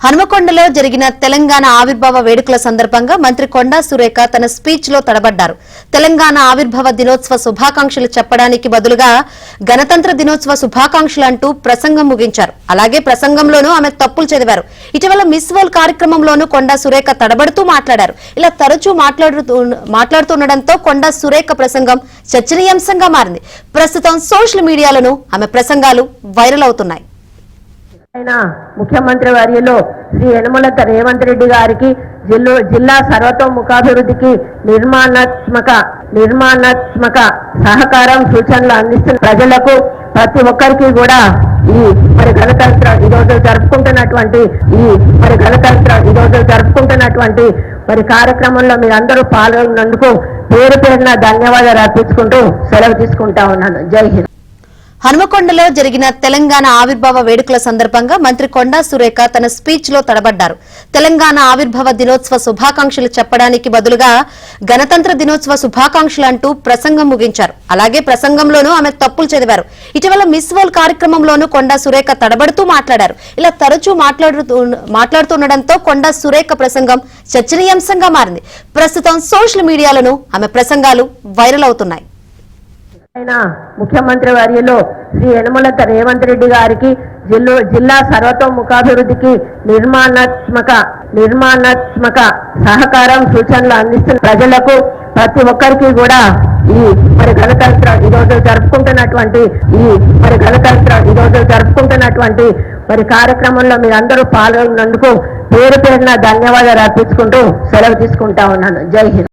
హనుమకొండలో జరిగిన తెలంగాణ ఆవిర్భావ వేడుకల సందర్భంగా మంత్రి కొండా సురేఖ తన స్పీచ్ లో తడబడ్డారు. తెలంగాణ ఆవిర్భావ దినోత్సవ శుభాకాంక్షలు చెప్పడానికి బదులుగా గణతంత్ర దినోత్సవ శుభాకాంక్షలు అంటూ ప్రసంగం ముగించారు. అలాగే ప్రసంగంలోనూ ఆమె తప్పులు చదివారు. ఇటీవల మిస్ వరల్డ్ కార్యక్రమంలోనూ కొండా సురేఖ తడబడుతూ మాట్లాడారు. ఇలా తరచూ మాట్లాడుతుండటంతో కొండా సురేఖ ప్రసంగం చర్చనీయాంశంగా మారింది. ప్రస్తుతం సోషల్ మీడియాలోనూ ఆమె ప్రసంగాలు వైరల్ అవుతున్నాయి. ముఖ్యమంత్రి వర్యులు శ్రీ యనమల రేవంత్ రెడ్డి గారికి జిల్లా సర్వతోముఖాభివృద్ధికి నిర్మాణాత్మక సహకారం సూచనలు అందిస్తున్న ప్రజలకు ప్రతి ఒక్కరికి కూడా ఈ గణతంత్ర ఈరోజు జరుపుకుంటున్నటువంటి కార్యక్రమంలో మీరందరూ పాల్గొన్నందుకు పేరు పేరున ధన్యవాదాలు అర్పించుకుంటూ సెలవు తీసుకుంటా ఉన్నాను. జై హింద్. హనుమకొండలో జరిగిన తెలంగాణ ఆవిర్భావ వేడుకల సందర్భంగా మంత్రి కొండా సురేఖ తన స్పీచ్ లో తడబడ్డారు. తెలంగాణ ఆవిర్భావ దినోత్సవ శుభాకాంక్షలు చెప్పడానికి బదులుగా గణతంత్ర దినోత్సవ శుభాకాంక్షలు అంటూ ప్రసంగం ముగించారు. అలాగే ప్రసంగంలోనూ ఆమె తప్పులు చదివారు. ఇటీవల మిస్ వరల్డ్ కార్యక్రమంలోనూ కొండా సురేఖ తడబడుతూ మాట్లాడారు. ఇలా తరచూ మాట్లాడుతుండటంతో కొండా సురేఖ ప్రసంగం చర్చనీయాంశంగా మారింది. ప్రస్తుతం సోషల్ మీడియాలోనూ ఆమె ప్రసంగాలు వైరల్ అవుతున్నాయి. ముఖ్యమంత్రి వర్యులు శ్రీ యనమల రేవంత్ రెడ్డి గారికి జిల్లా సర్వతోముఖాభివృద్ధికి నిర్మాణాత్మక సహకారం సూచనలు అందిస్తున్న ప్రజలకు ప్రతి ఒక్కరికి కూడా ఈ గణతంత్ర ఈరోజు జరుపుకుంటున్నటువంటి కార్యక్రమంలో మీరందరూ పాల్గొన్నందుకు పేరు పేరున ధన్యవాదాలు అర్పించుకుంటూ సెలవు తీసుకుంటా ఉన్నాను. జై హింద్.